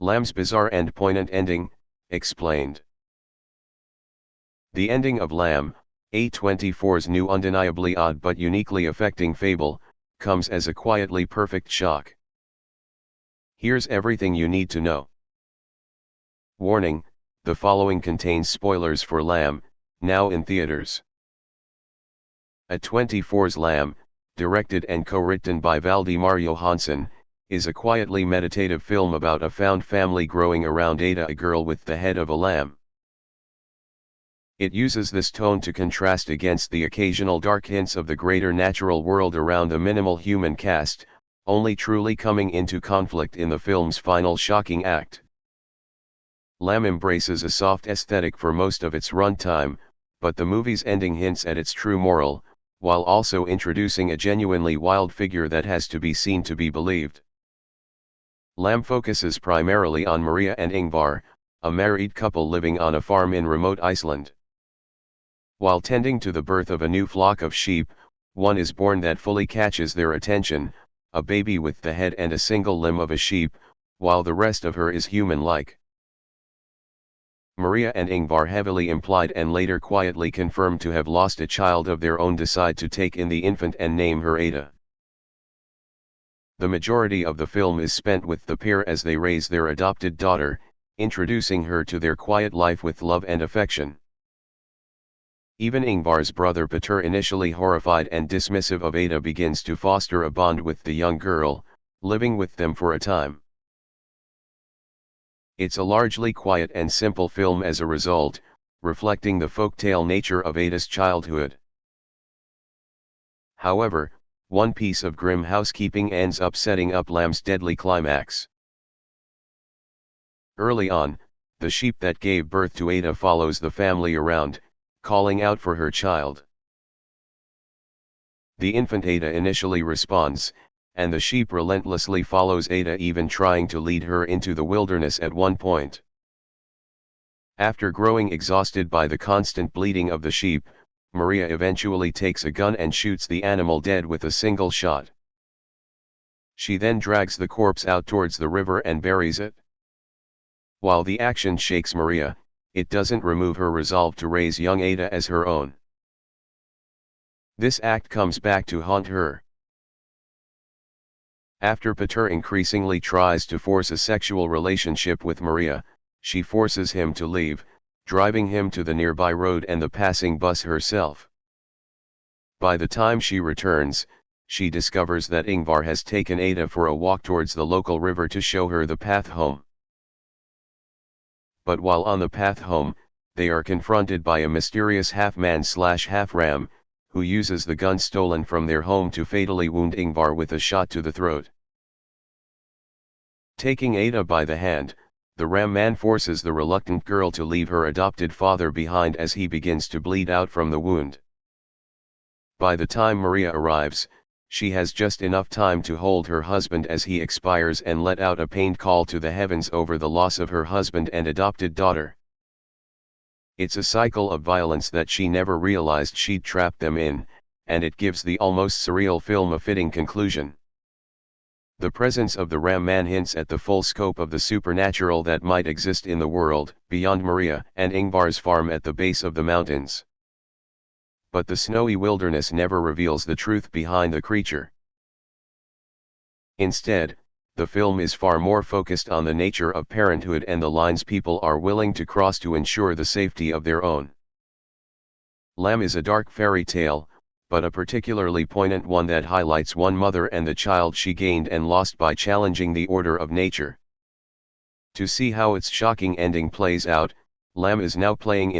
Lamb's bizarre and poignant ending, explained. The ending of Lamb, A24's new undeniably odd but uniquely affecting fable, comes as a quietly perfect shock. Here's everything you need to know. Warning, the following contains spoilers for Lamb, now in theaters. A24's Lamb, directed and co-written by Valdemar Johansson, is a quietly meditative film about a found family growing around Ada, a girl with the head of a lamb. It uses this tone to contrast against the occasional dark hints of the greater natural world around a minimal human cast, only truly coming into conflict in the film's final shocking act. Lamb embraces a soft aesthetic for most of its runtime, but the movie's ending hints at its true moral, while also introducing a genuinely wild figure that has to be seen to be believed. Lamb focuses primarily on Maria and Ingvar, a married couple living on a farm in remote Iceland. While tending to the birth of a new flock of sheep, one is born that fully catches their attention, a baby with the head and a single limb of a sheep, while the rest of her is human-like. Maria and Ingvar, heavily implied and later quietly confirmed to have lost a child of their own, decide to take in the infant and name her Ada. The majority of the film is spent with the pair as they raise their adopted daughter, introducing her to their quiet life with love and affection. Even Ingvar's brother Peter, initially horrified and dismissive of Ada, begins to foster a bond with the young girl, living with them for a time. It's a largely quiet and simple film as a result, reflecting the folktale nature of Ada's childhood. However, one piece of grim housekeeping ends up setting up Lamb's deadly climax. Early on, the sheep that gave birth to Ada follows the family around, calling out for her child. The infant Ada initially responds, and the sheep relentlessly follows Ada, even trying to lead her into the wilderness at one point. After growing exhausted by the constant bleating of the sheep, Maria eventually takes a gun and shoots the animal dead with a single shot. She then drags the corpse out towards the river and buries it. While the action shakes Maria, it doesn't remove her resolve to raise young Ada as her own. This act comes back to haunt her. After Peter increasingly tries to force a sexual relationship with Maria, she forces him to leave, driving him to the nearby road and the passing bus herself. By the time she returns, she discovers that Ingvar has taken Ada for a walk towards the local river to show her the path home. But while on the path home, they are confronted by a mysterious half-man/half-ram, who uses the gun stolen from their home to fatally wound Ingvar with a shot to the throat. Taking Ada by the hand, the ram man forces the reluctant girl to leave her adopted father behind as he begins to bleed out from the wound. By the time Maria arrives, she has just enough time to hold her husband as he expires and let out a pained call to the heavens over the loss of her husband and adopted daughter. It's a cycle of violence that she never realized she'd trapped them in, and it gives the almost surreal film a fitting conclusion. The presence of the ram man hints at the full scope of the supernatural that might exist in the world, beyond Maria and Ingvar's farm at the base of the mountains. But the snowy wilderness never reveals the truth behind the creature. Instead, the film is far more focused on the nature of parenthood and the lines people are willing to cross to ensure the safety of their own. Lamb is a dark fairy tale, but a particularly poignant one that highlights one mother and the child she gained and lost by challenging the order of nature. To see how its shocking ending plays out, Lamb is now playing in